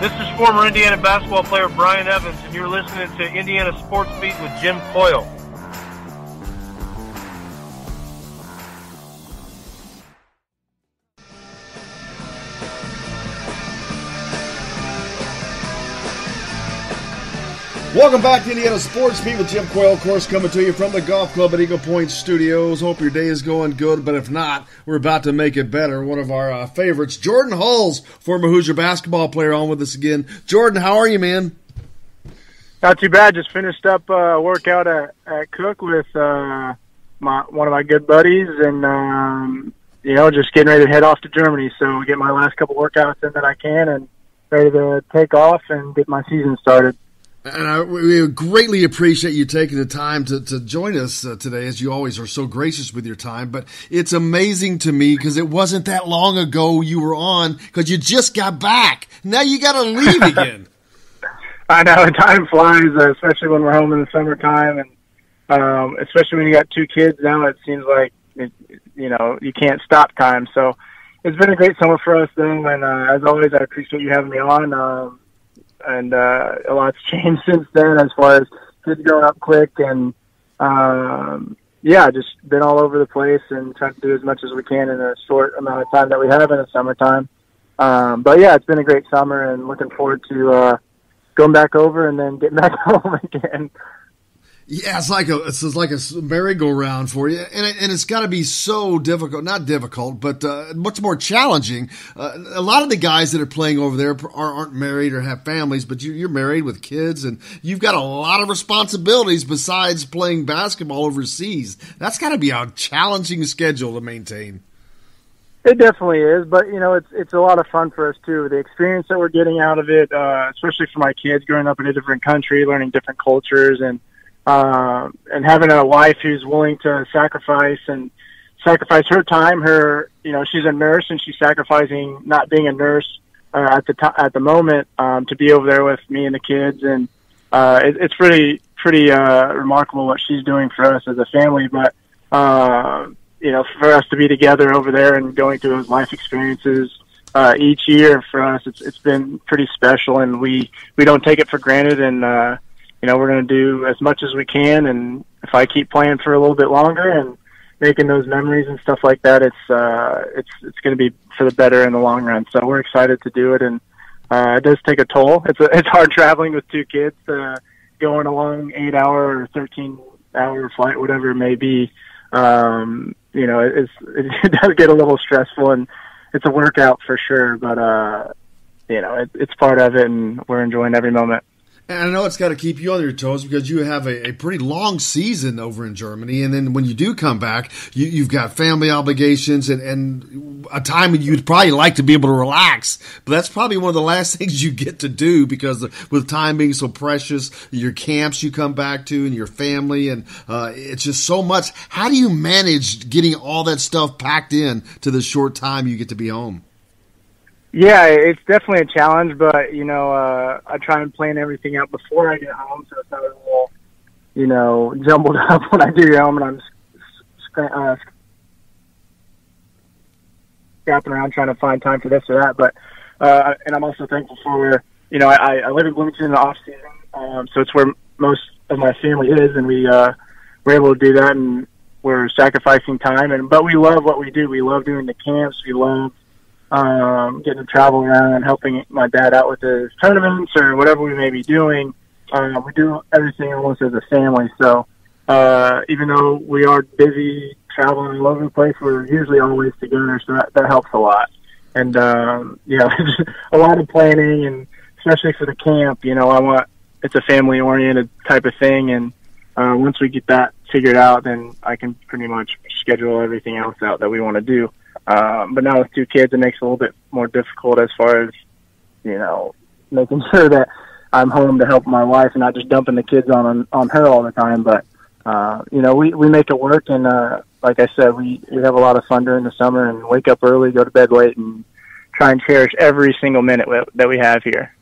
This is former Indiana basketball player Brian Evans, and you're listening to Indiana Sports Beat with Jim Coyle. Welcome back to Indiana Sports Beat with Jim Coyle, of course, coming to you from the Golf Club at Eagle Point Studios. Hope your day is going good, but if not, we're about to make it better. One of our favorites, Jordan Hulls, former Hoosier basketball player, on with us again. Jordan, how are you, man? Not too bad. Just finished up a workout at Cook with one of my good buddies, and just getting ready to head off to Germany. So get my last couple workouts in that I can, and ready to take off and get my season started. And we greatly appreciate you taking the time to join us today, as you always are so gracious with your time. But it's amazing to me because it wasn't that long ago you were on, because you just got back. Now you got to leave again. I know, time flies, especially when we're home in the summertime, and especially when you got two kids. Now it seems like you can't stop time. So it's been a great summer for us, though. And as always, I appreciate you having me on. And a lot's changed since then as far as kids growing up quick, and just been all over the place and trying to do as much as we can in a short amount of time that we have in the summertime. But yeah, it's been a great summer, and looking forward to going back over and then getting back home again. Yeah, it's like a merry-go-round for you, and it's got to be so difficult. Not difficult, but much more challenging. A lot of the guys that are playing over there aren't married or have families, but you're married with kids, and you've got a lot of responsibilities besides playing basketball overseas. That's got to be a challenging schedule to maintain. It definitely is, but it's a lot of fun for us too. The experience that we're getting out of it, especially for my kids growing up in a different country, learning different cultures, and having a wife who's willing to sacrifice her time. She's a nurse, and she's sacrificing not being a nurse at the moment to be over there with me and the kids. And it's pretty remarkable what she's doing for us as a family. But for us to be together over there and going through those life experiences each year for us, it's been pretty special, and we don't take it for granted. And we're going to do as much as we can, and if I keep playing for a little bit longer and making those memories and stuff like that, it's going to be for the better in the long run. So we're excited to do it, and it does take a toll. It's hard traveling with two kids, going a long 8-hour or 13-hour flight, whatever it may be. It does get a little stressful, and it's a workout for sure. But it's part of it, and we're enjoying every moment. And I know it's got to keep you on your toes because you have a pretty long season over in Germany. And then when you do come back, you've got family obligations and a time when you'd probably like to be able to relax. But that's probably one of the last things you get to do because with time being so precious, your camps you come back to and your family. And it's just so much. How do you manage getting all that stuff packed in to the short time you get to be home? Yeah, it's definitely a challenge, but, I try and plan everything out before I get home, so it's not a little, jumbled up when I do get home and I'm scrapping around trying to find time for this or that. But, and I'm also thankful for I live in Bloomington in the off season, so it's where most of my family is, and we're able to do that, and we're sacrificing time. But we love what we do. We love doing the camps. We love getting to travel around and helping my dad out with his tournaments or whatever we may be doing. We do everything almost as a family. So even though we are busy traveling all over the place, we're usually always together. So that helps a lot. And, a lot of planning, and especially for the camp, it's a family oriented type of thing. And once we get that figured out, then I can pretty much schedule everything else out that we want to do. But now with two kids, it makes it a little bit more difficult as far as, making sure that I'm home to help my wife and not just dumping the kids on her all the time. But, we make it work. And, like I said, we have a lot of fun during the summer and wake up early, go to bed late, and try and cherish every single minute that we have here.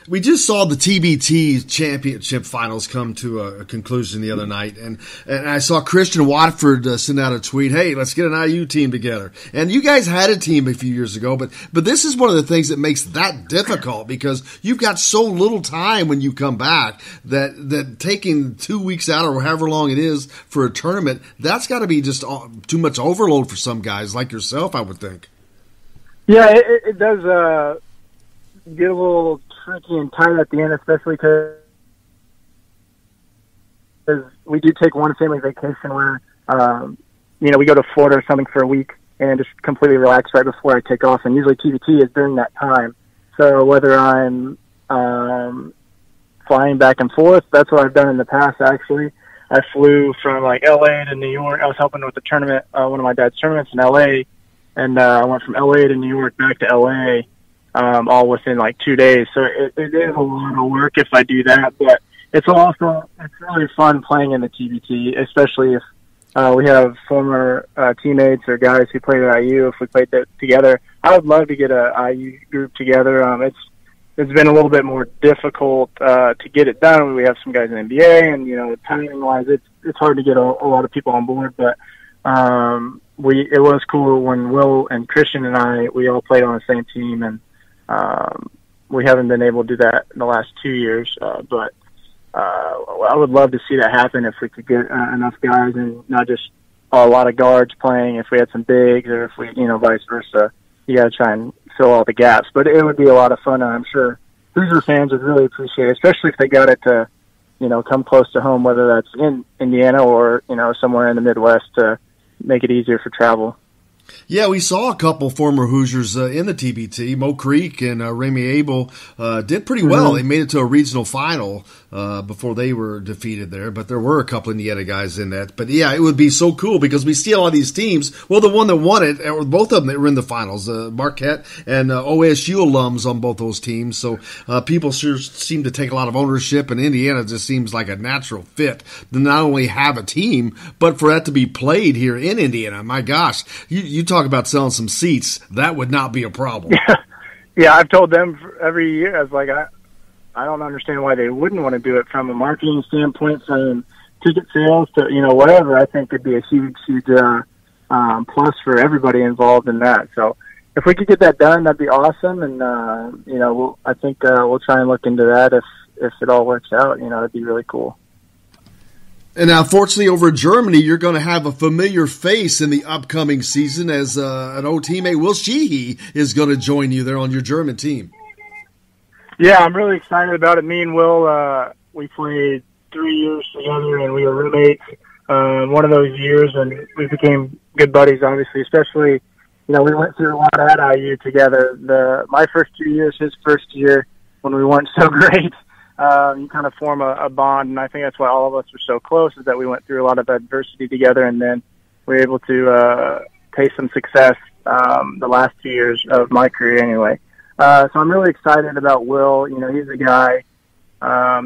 We just saw the TBT championship finals come to a conclusion the other night, and I saw Christian Watford send out a tweet, "Hey, let's get an IU team together." And you guys had a team a few years ago, but this is one of the things that makes that difficult because you've got so little time when you come back that taking 2 weeks out or however long it is for a tournament, that's got to be just too much overload for some guys like yourself, I would think. Yeah, it does get a little tricky and tight at the end, especially because we do take one family vacation where, we go to Florida or something for a week and just completely relax right before I take off. And usually TBT is during that time. So whether I'm flying back and forth, that's what I've done in the past, actually. I flew from LA to New York. I was helping with the tournament, one of my dad's tournaments in LA. And I went from LA to New York back to LA. All within 2 days. So it is a lot of work if I do that, but it's really fun playing in the TBT, especially if we have former teammates or guys who played at IU. If we played that together, I would love to get a IU group together. It's been a little bit more difficult to get it done. We have some guys in the NBA, and timing wise, it's hard to get a lot of people on board, but it was cool when Will and Christian and we all played on the same team, and we haven't been able to do that in the last 2 years, but I would love to see that happen if we could get enough guys and not just a lot of guards playing. If we had some bigs, or if we, vice versa, you got to try and fill all the gaps. But it would be a lot of fun, and I'm sure Hoosier fans would really appreciate it, especially if they got it to, come close to home, whether that's in Indiana or somewhere in the Midwest to make it easier for travel. Yeah, we saw a couple former Hoosiers in the TBT. Mo Creek and Remy Abel did pretty well. They made it to a regional final before they were defeated there, but there were a couple Indiana guys in that. But yeah, it would be so cool because we see a lot of these teams. Well, the one that won it, or both of them that were in the finals, Marquette and OSU alums on both those teams. So people sure seem to take a lot of ownership, and Indiana just seems like a natural fit to not only have a team, but for that to be played here in Indiana. My gosh, you talk about selling some seats, that would not be a problem. Yeah, I've told them every year, I was like, I don't understand why they wouldn't want to do it from a marketing standpoint, from ticket sales to, whatever. I think it'd be a huge, huge plus for everybody involved in that. So if we could get that done, that'd be awesome. And, I think we'll try and look into that if it all works out. It'd be really cool. And now, fortunately, over in Germany, you're going to have a familiar face in the upcoming season as an old teammate, Will Sheehy, is going to join you there on your German team. Yeah, I'm really excited about it. Me and Will, we played 3 years together, and we were roommates one of those years, and we became good buddies, obviously, especially, we went through a lot at IU together. My first 2 years, his first year, when we weren't so great. You kind of form a bond, and I think that's why all of us were so close, is that we went through a lot of adversity together, and then we were able to taste some success the last 2 years of my career anyway. So I'm really excited about Will. He's a guy,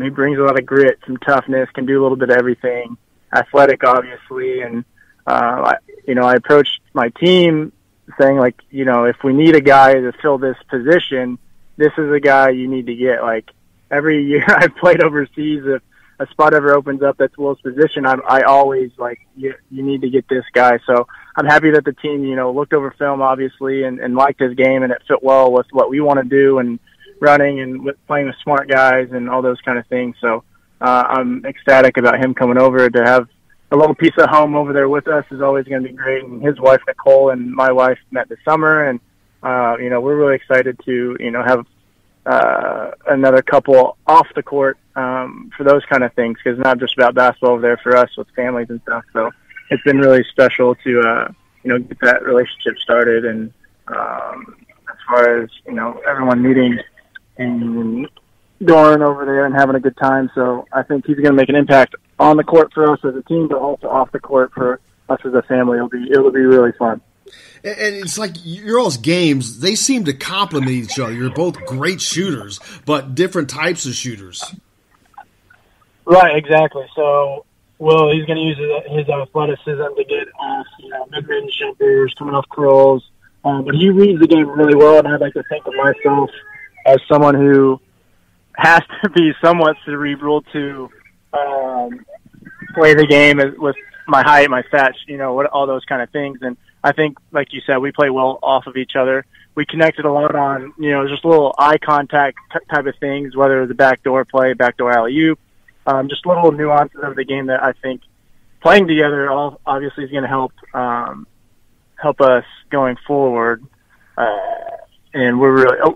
he brings a lot of grit, some toughness, can do a little bit of everything, athletic, obviously, and I approached my team saying, if we need a guy to fill this position, this is a guy you need to get. Every year I've played overseas, if a spot ever opens up that's Will's position, I always you need to get this guy. So I'm happy that the team, looked over film, obviously, and liked his game, and it fit well with what we want to do, and running and playing with smart guys and all those kind of things. So I'm ecstatic about him coming over. To have a little piece of home over there with us is always going to be great. And his wife, Nicole, and my wife met this summer, and, we're really excited to, have another couple off the court for those kind of things, because it's not just about basketball over there for us with families and stuff. So it's been really special to get that relationship started, and as far as everyone meeting and going over there and having a good time. So I think he's going to make an impact on the court for us as a team, but also off the court for us as a family. It'll be really fun. And it's like your all's games, they seem to complement each other. You're both great shooters, but different types of shooters. Right, exactly. So, Will, he's going to use his athleticism to get off, mid-range jumpers, coming off curls. But he reads the game really well, and I'd like to think of myself as someone who has to be somewhat cerebral to play the game with my height, my stats, all those kind of things. And I think, like you said, we play well off of each other. We connected a lot on, just little eye contact type of things, whether it was a backdoor play, backdoor alley-oop, just little nuances of the game that I think playing together obviously is going to help us going forward. And we're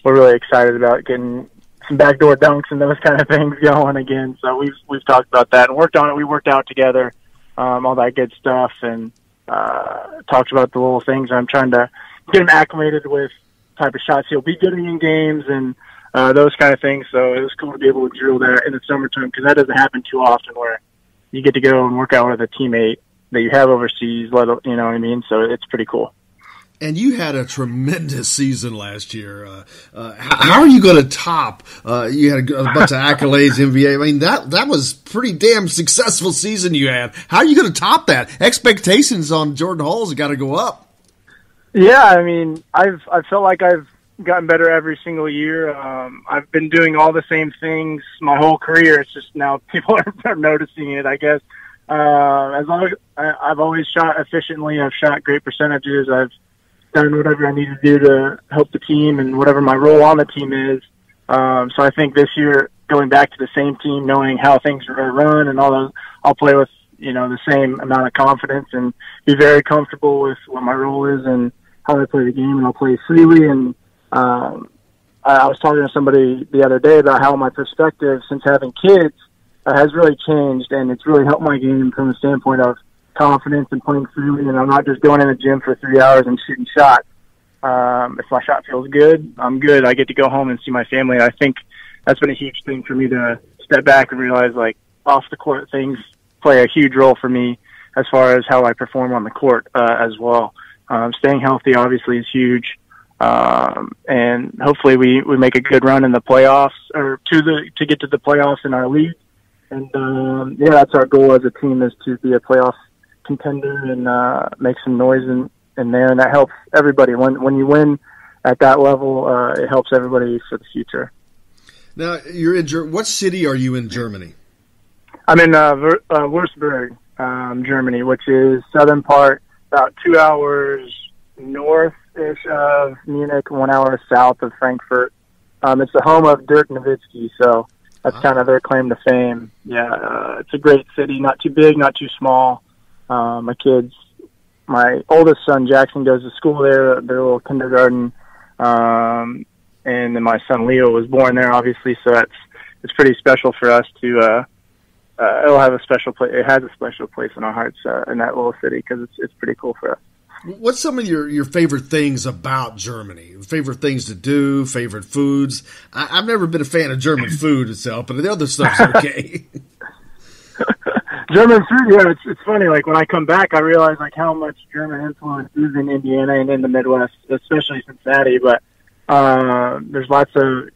really excited about getting some backdoor dunks and those kind of things going again. So we've talked about that and worked on it. We worked out together, all that good stuff, and talked about the little things. I'm trying to get him acclimated with type of shots he'll be getting in games and those kind of things. So it was cool to be able to drill that in the summertime, because that doesn't happen too often, where you get to go and work out with a teammate that you have overseas. You know what I mean? So it's pretty cool. And you had a tremendous season last year. How are you going to top? You had a bunch of accolades, NBA. I mean, that was pretty damn successful season you had. How are you going to top that? Expectations on Jordan Hulls have got to go up. Yeah, I mean, I felt like I've gotten better every single year. I've been doing all the same things my whole career. It's just now people are noticing it, I guess. As long as I've always shot efficiently, I've shot great percentages. I've done whatever I need to do to help the team and whatever my role on the team is. So I think this year, going back to the same team, knowing how things are run and all those, I'll play with, the same amount of confidence and be very comfortable with what my role is and how I play the game, and I'll play freely. And I was talking to somebody the other day about how my perspective since having kids has really changed, and it's really helped my game from the standpoint of confidence and playing freely, and I'm not just going in the gym for 3 hours and shooting shots. If my shot feels good, I'm good. I get to go home and see my family. And I think that's been a huge thing for me to step back and realize, like, off the court things play a huge role for me as far as how I perform on the court as well. Staying healthy obviously is huge, and hopefully we make a good run in the playoffs, or to get to the playoffs in our league. And that's our goal as a team, is to be a playoff contender and make some noise in there, and that helps everybody. When you win at that level, it helps everybody for the future. Now, you're in what city are you in Germany? I'm in Würzburg, Germany, which is southern part, about 2 hours north-ish of Munich, 1 hour south of Frankfurt. It's the home of Dirk Nowitzki, so that's kind of their claim to fame. Yeah, it's a great city, not too big, not too small. My oldest son Jackson goes to school there, their little kindergarten, and then my son Leo was born there, obviously. So it's pretty special for us to. It'll have a special place. It has a special place in our hearts in that little city, because it's pretty cool for us. What's some of your favorite things about Germany? Favorite things to do? Favorite foods? I've never been a fan of German food itself, but the other stuff's okay. German food, yeah, it's funny. Like, when I come back, I realize, like, how much German influence is in Indiana and in the Midwest, especially Cincinnati. But there's lots of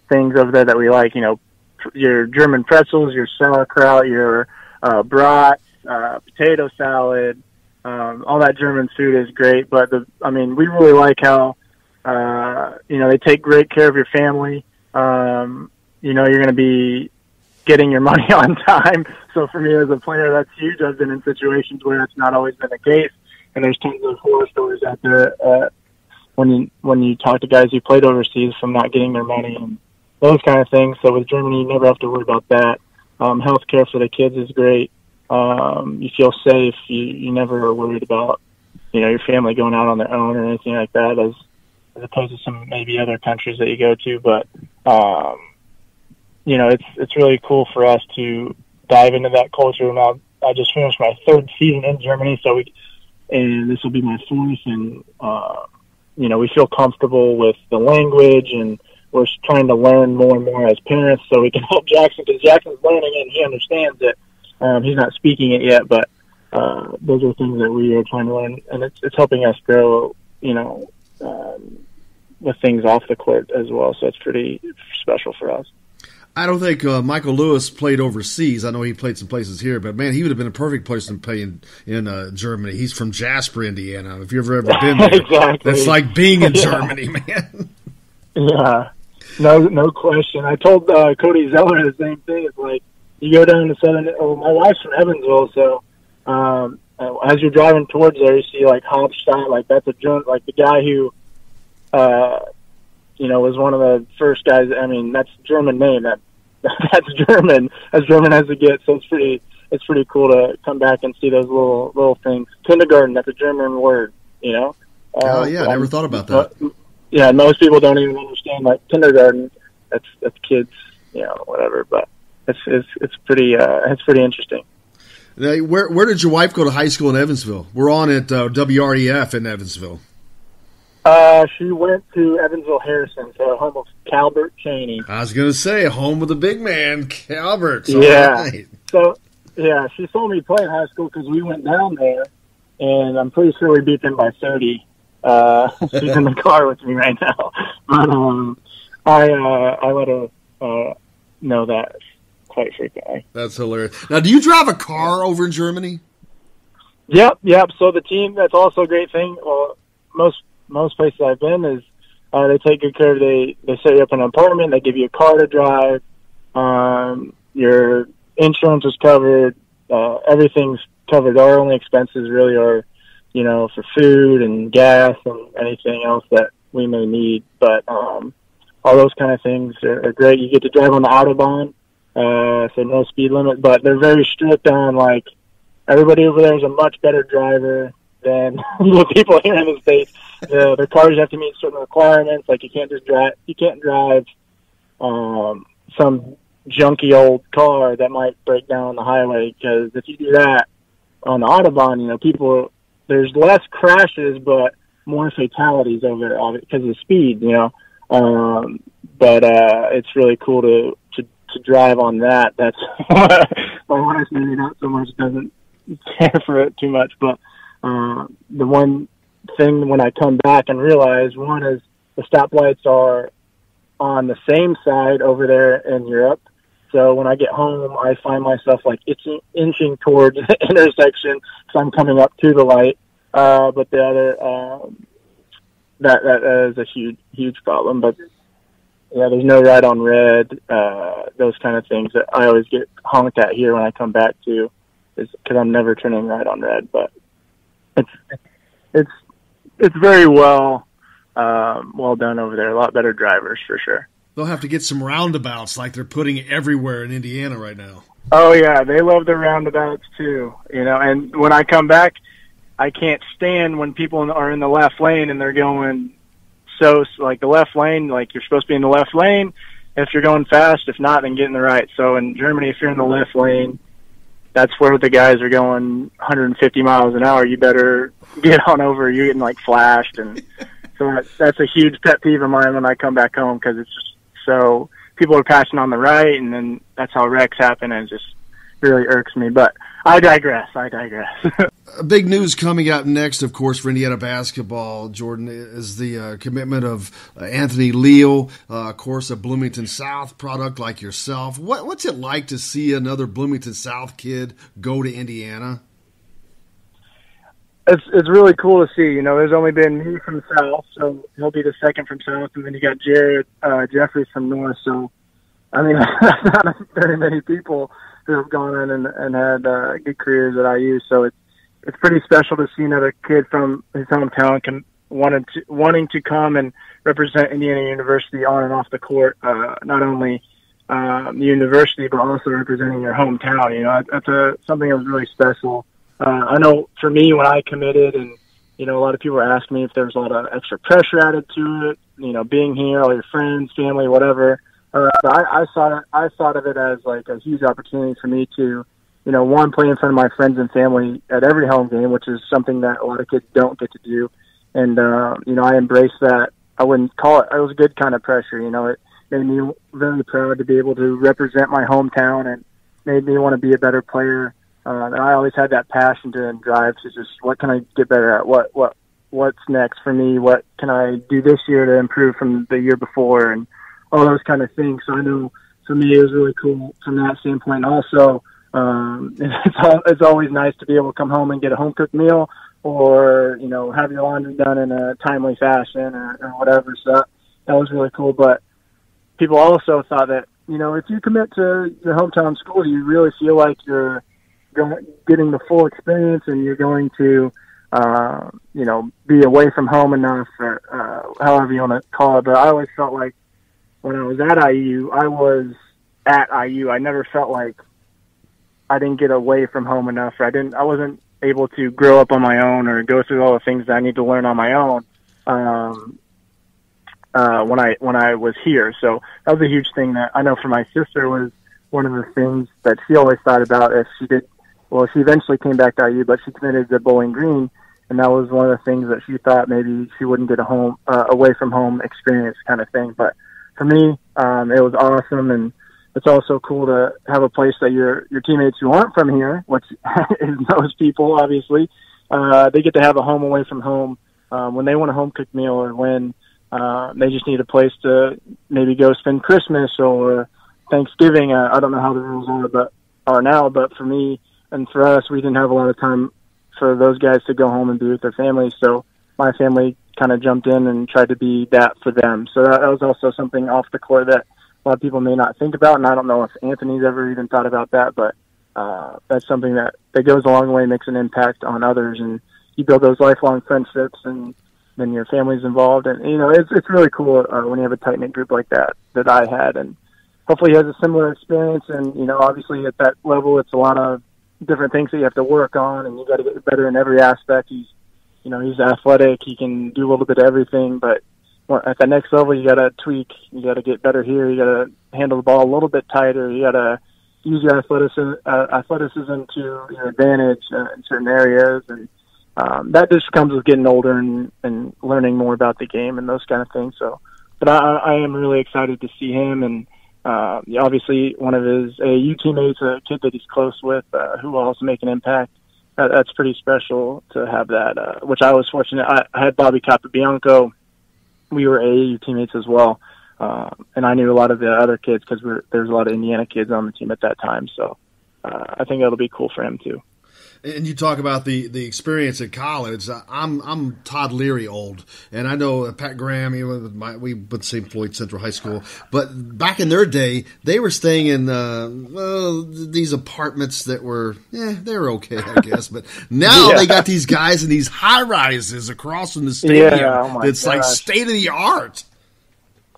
things over there that we like. Your German pretzels, your sauerkraut, your brats, potato salad. All that German food is great. But we really like how they take great care of your family. You're going to be getting your money on time. So for me as a player, that's huge. I've been in situations where that's not always been the case, and there's tons of horror stories out there when you talk to guys who played overseas from not getting their money and those kind of things. So with Germany, you never have to worry about that. Healthcare for the kids is great. You feel safe. You never are worried about your family going out on their own or anything like that, as opposed to some maybe other countries that you go to. But it's really cool for us to dive into that culture. Now, I just finished my third season in Germany, and this will be my fourth, and we feel comfortable with the language, and we're trying to learn more and more as parents so we can help Jackson, because Jackson's learning it and he understands it. He's not speaking it yet, but those are things that we are trying to learn, and it's helping us grow, with things off the court as well. So it's pretty special for us. I don't think Michael Lewis played overseas. I know he played some places here, but, man, he would have been a perfect person to play in Germany. He's from Jasper, Indiana. If you've ever been there, exactly. It's like being in Germany, man. Yeah. No question. I told Cody Zeller the same thing. It's like you go down to Southern. Oh, my wife's from Evansville, so as you're driving towards there, you see like Hauptstadt. Like that's like the guy who, was one of the first guys. I mean, that's a German name. That's German, as German as it gets. So it's pretty cool to come back and see those little things. Kindergarten, that's a German word. Oh yeah, I never thought about that. Yeah, most people don't even understand like kindergarten. That's kids, whatever. But it's pretty interesting. Now, where did your wife go to high school in Evansville? We're on at WREF in Evansville. She went to Evansville Harrison, so home of Calbert Cheney. I was going to say home of the big man, Calbert. Yeah. Right. So yeah, she saw me play in high school because we went down there, and I'm pretty sure we beat them by 30. She's in the car with me right now, but I let her know that quite frequently. That's hilarious. Now, do you drive a car over in Germany? Yep. So the team, that's also a great thing. Well, most places I've been is they take good care of. They set you up in an apartment. They give you a car to drive. Your insurance is covered. Everything's covered. Our only expenses really are, for food and gas and anything else that we may need. But all those kind of things are great. You get to drive on the Autobahn, so no speed limit. But they're very strict on, like, everybody over there is a much better driver than the people here in the States. The cars have to meet certain requirements. Like, you can't drive some junky old car that might break down on the highway, because if you do that on the Autobahn, there's less crashes but more fatalities over there because of the speed, but it's really cool to drive on that. That's my wife maybe not so much doesn't care for it too much, but the one thing when I come back and realize, one is the stoplights are on the same side over there in Europe. So when I get home, I find myself like inching towards the intersection because I'm coming up to the light. But the other, that is a huge problem. But yeah, there's no right on red. Those kind of things that I always get honked at here when I come back to, is because I'm never turning right on red. But it's very well done over there. A lot better drivers for sure. They'll have to get some roundabouts like they're putting everywhere in Indiana right now. Oh yeah, they love the roundabouts too. And when I come back, I can't stand when people are in the left lane and they're going like the left lane, like you're supposed to be in the left lane if you're going fast. If not, then get in the right. So in Germany, if you're in the left lane, that's where the guys are going 150 miles an hour. You better get on over. You're getting like flashed, and so that's a huge pet peeve of mine when I come back home, because it's just so people are passing on the right, and then that's how wrecks happen, and it just really irks me. But I digress. Big news coming out next, of course, for Indiana basketball, Jordan, is the commitment of Anthony Leal, of course, a Bloomington South product like yourself. What's it like to see another Bloomington South kid go to Indiana? It's really cool to see. There's only been me from South, so he'll be the second from South, and then you got Jared Jeffries from North. So, I mean, that's not very many people who have gone in and had good careers at IU. So it's pretty special to see another kid from his hometown wanting to come and represent Indiana University on and off the court. Not only the university, but also representing your hometown. That's something that was really special. I know for me, when I committed, and a lot of people ask me if there was a lot of extra pressure added to it, being here, all your friends, family, whatever. I thought of it as like a huge opportunity for me to, one, play in front of my friends and family at every home game, which is something that a lot of kids don't get to do. And I embraced that. I wouldn't call it. It was a good kind of pressure. It made me very proud to be able to represent my hometown, and made me want to be a better player. And I always had that passion and drive to just, what can I get better at? What's next for me? What can I do this year to improve from the year before? And all those kind of things. So I know for me, it was really cool from that standpoint. Also, it's always nice to be able to come home and get a home cooked meal, or, have your laundry done in a timely fashion or whatever. So that was really cool. But people also thought that, if you commit to your hometown school, you really feel like you're getting the full experience and you're going to, be away from home enough, or however you want to call it. But I always felt like when I was at IU, I was at IU. I never felt like I didn't get away from home enough, or I wasn't able to grow up on my own or go through all the things that I need to learn on my own. When I was here. So that was a huge thing that I know for my sister was one of the things that she always thought about if she did. Well, she eventually came back to IU, but she committed to Bowling Green, and that was one of the things that she thought maybe she wouldn't get a away from home experience kind of thing. But for me, it was awesome, and it's also cool to have a place that your teammates who aren't from here, which is most people, obviously, they get to have a home away from home when they want a home cooked meal, or when they just need a place to maybe go spend Christmas or Thanksgiving. I don't know how the rules are now, but for me and for us, we didn't have a lot of time for those guys to go home and be with their families. So my family kind of jumped in and tried to be that for them. So that was also something off the court that a lot of people may not think about, and I don't know if Anthony's ever even thought about that, but that's something that goes a long way, makes an impact on others, and you build those lifelong friendships, and then your family's involved, and it's really cool when you have a tight knit group like that I had, and hopefully he has a similar experience. And obviously at that level, it's a lot of different things that you have to work on, and you got to get better in every aspect. He's athletic, he can do a little bit of everything, but at the next level, you got to tweak, you got to get better here, you got to handle the ball a little bit tighter, you got to use your athleticism to your advantage in certain areas, and that just comes with getting older and learning more about the game and those kind of things. So, but I am really excited to see him, and obviously one of his AAU teammates, a kid that he's close with, who will also make an impact. That's pretty special to have that, which I was fortunate. I had Bobby Capabianco. We were AAU teammates as well, and I knew a lot of the other kids because there's a lot of Indiana kids on the team at that time. So I think that'll be cool for him too. And you talk about the experience at college. I'm Todd Leary old, and I know Pat Graham. We went to St. Floyd Central High School, but back in their day, they were staying in these apartments that were they were okay, I guess. But now they got these guys in these high rises across from the stadium. It's like state of the art.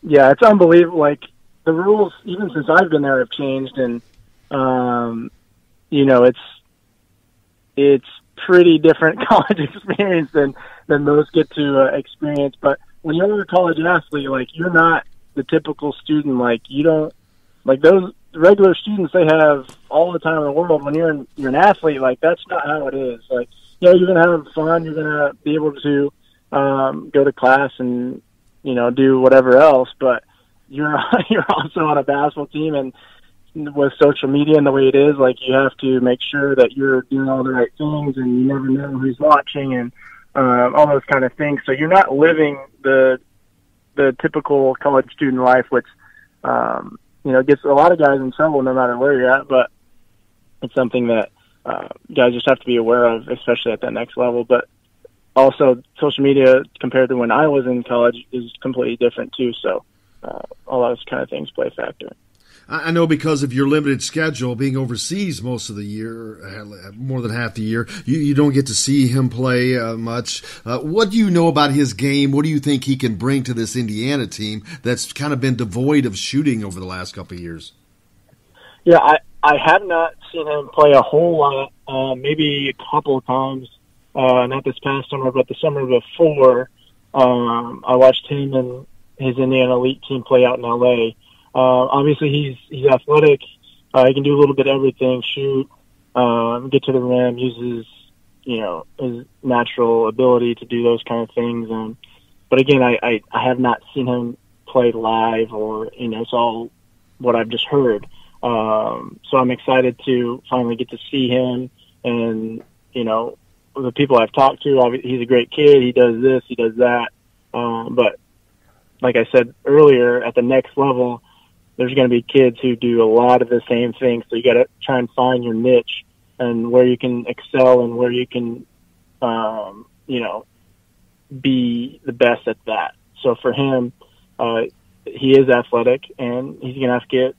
Yeah, it's unbelievable. Like the rules, even since I've been there, have changed, and it's pretty different college experience than most get to experience. But when you're a college athlete, like you're not the typical student. Like you don't like those regular students they have all the time in the world. When you're an athlete, like that's not how it is. Like you're gonna have fun. You're gonna be able to go to class and do whatever else. But you're also on a basketball team, and with social media and the way it is, like you have to make sure that you're doing all the right things, and you never know who's watching, and all those kind of things. So you're not living the typical college student life, which gets a lot of guys in trouble no matter where you're at. But it's something that guys just have to be aware of, especially at that next level. But also, social media compared to when I was in college is completely different too. So all those kind of things play a factor. I know because of your limited schedule, being overseas most of the year, more than half the year, you don't get to see him play much. What do you know about his game? What do you think he can bring to this Indiana team that's kind of been devoid of shooting over the last couple of years? Yeah, I have not seen him play a whole lot, maybe a couple of times, not this past summer, but the summer before. I watched him and his Indiana Elite team play out in L.A., obviously he's athletic. He can do a little bit of everything, shoot, get to the rim, uses, his natural ability to do those kind of things. But again, I have not seen him play live or, it's all what I've just heard. So I'm excited to finally get to see him, and, the people I've talked to, he's a great kid. He does this, he does that. But like I said earlier, at the next level, there's going to be kids who do a lot of the same things. So you got to try and find your niche and where you can excel and where you can, be the best at that. So for him, he is athletic, and he's going to have to get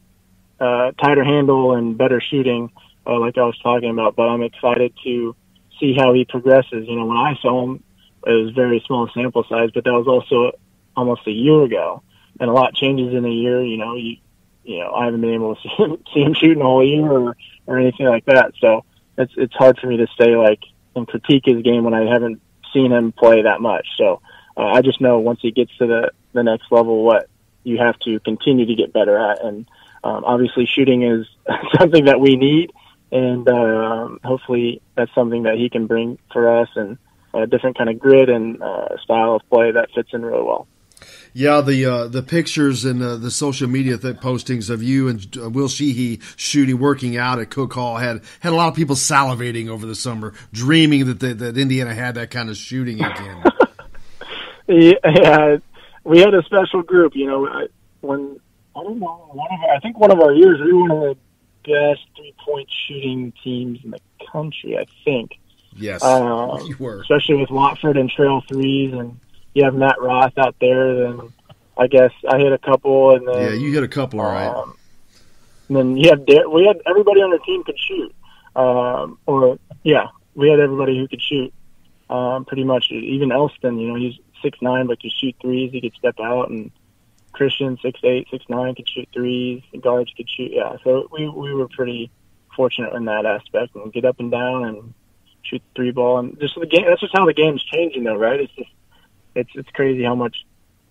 tighter handle and better shooting, like I was talking about. But I'm excited to see how he progresses. You know, when I saw him, it was very small sample size, but that was also almost a year ago, and a lot changes in a year. You know, I haven't been able to see him shooting a whole year or anything like that. So it's hard for me to say like and critique his game when I haven't seen him play that much. So I just know once he gets to the next level, what you have to continue to get better at. And obviously shooting is something that we need, and hopefully that's something that he can bring for us, and a different kind of grit and style of play that fits in really well. Yeah, the pictures and the social media postings of you and Will Sheehy working out at Cook Hall had a lot of people salivating over the summer, dreaming that Indiana had that kind of shooting again. Yeah, we had a special group. You know, I think one of our years we were one of the best 3-point shooting teams in the country. I think. Yes, you were, especially with Watford and trail threes, and you have Matt Roth out there. Then I guess I hit a couple, and then you hit a couple, all right. And then we had everybody on the team could shoot, we had everybody who could shoot. Pretty much, even Elston, you know, he's 6'9", but could shoot threes. He could step out, and Christian 6'8", 6'9", could shoot threes. The guards could shoot. Yeah, so we were pretty fortunate in that aspect, and get up and down and shoot the three ball, and just the game. That's just how the game's changing, though, right? It's just it's crazy how much,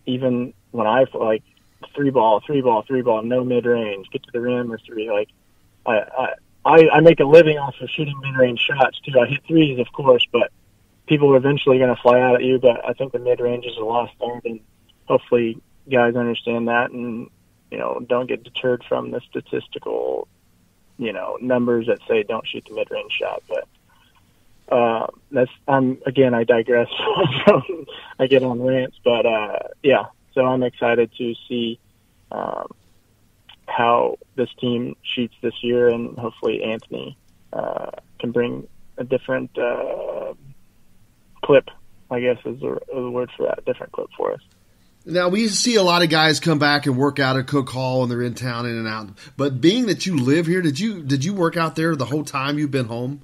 even when I like three ball, no mid range, get to the rim or three. Like I make a living off of shooting mid range shots too. I hit threes, of course, but people are eventually going to fly out at you. But I think the mid range is a lost art, and hopefully guys understand that, and you know, don't get deterred from the statistical, you know, numbers that say don't shoot the mid range shot, but. I digress. I get on rants, but so I'm excited to see how this team shoots this year, and hopefully Anthony can bring a different clip, I guess is the word for that, different clip for us. Now, we see a lot of guys come back and work out at Cook Hall, and they're in town, in and out. But being that you live here, did you work out there the whole time you've been home?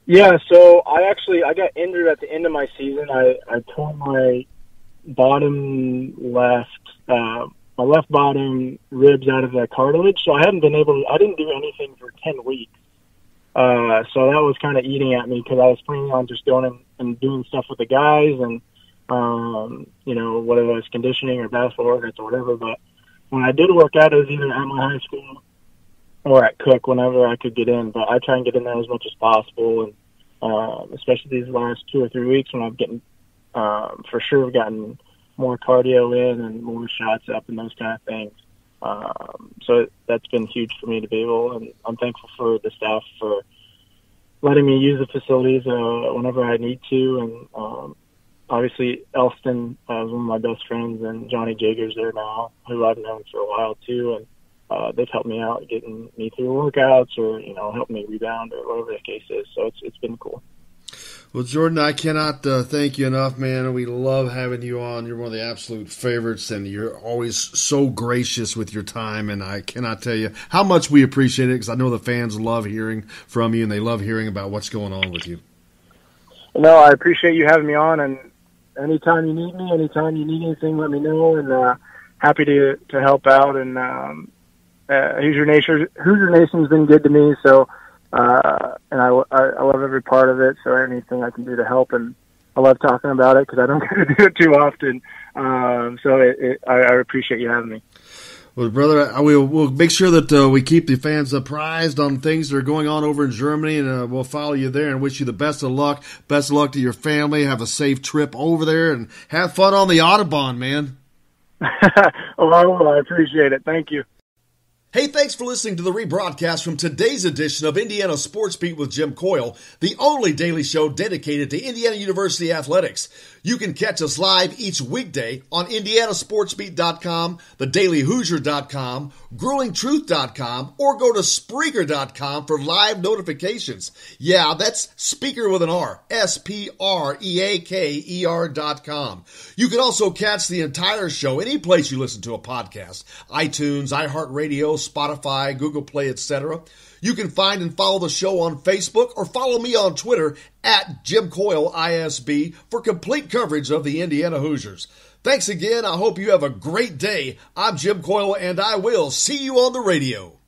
Yeah, so I got injured at the end of my season. I tore my left bottom ribs out of the cartilage, so I didn't do anything for 10 weeks. So that was kind of eating at me, because I was planning on just going and doing stuff with the guys, and you know, whether it was conditioning or basketball workouts or whatever. But when I did work out, it was either at my high school or at Cook, whenever I could get in. But I try and get in there as much as possible, and especially these last 2 or 3 weeks when I've for sure gotten more cardio in and more shots up and those kind of things. So that's been huge for me to be able, and I'm thankful for the staff for letting me use the facilities whenever I need to. And obviously Elston is one of my best friends, and Johnny Jager's there now, who I've known for a while too. And they've helped me out getting me through workouts, or, you know, help me rebound, or whatever the case is. So it's been cool. Well, Jordan, I cannot thank you enough, man. We love having you on. You're one of the absolute favorites, and you're always so gracious with your time, and I cannot tell you how much we appreciate it, because I know the fans love hearing from you, and they love hearing about what's going on with you. No, I appreciate you having me on, and anytime you need me, anytime you need anything, let me know, and happy to help out. And Hoosier Nation's been good to me, so and I love every part of it. So anything I can do to help, and I love talking about it because I don't get to do it too often. So I appreciate you having me. Well, brother, we'll make sure that we keep the fans apprised on things that are going on over in Germany, and we'll follow you there and wish you the best of luck. Best of luck to your family. Have a safe trip over there, and have fun on the Autobahn, man. Well, I appreciate it. Thank you. Hey, thanks for listening to the rebroadcast from today's edition of Indiana Sports Beat with Jim Coyle, the only daily show dedicated to Indiana University athletics. You can catch us live each weekday on IndianaSportsBeat.com, TheDailyHoosier.com, GrowingTruth.com, or go to Spreaker.com for live notifications. Yeah, that's speaker with an R, SPREAKER.com. You can also catch the entire show any place you listen to a podcast, iTunes, iHeartRadio, Spotify, Google Play, etc. You can find and follow the show on Facebook or follow me on Twitter at Jim Coyle ISB for complete coverage of the Indiana Hoosiers. Thanks again. I hope you have a great day. I'm Jim Coyle, and I will see you on the radio.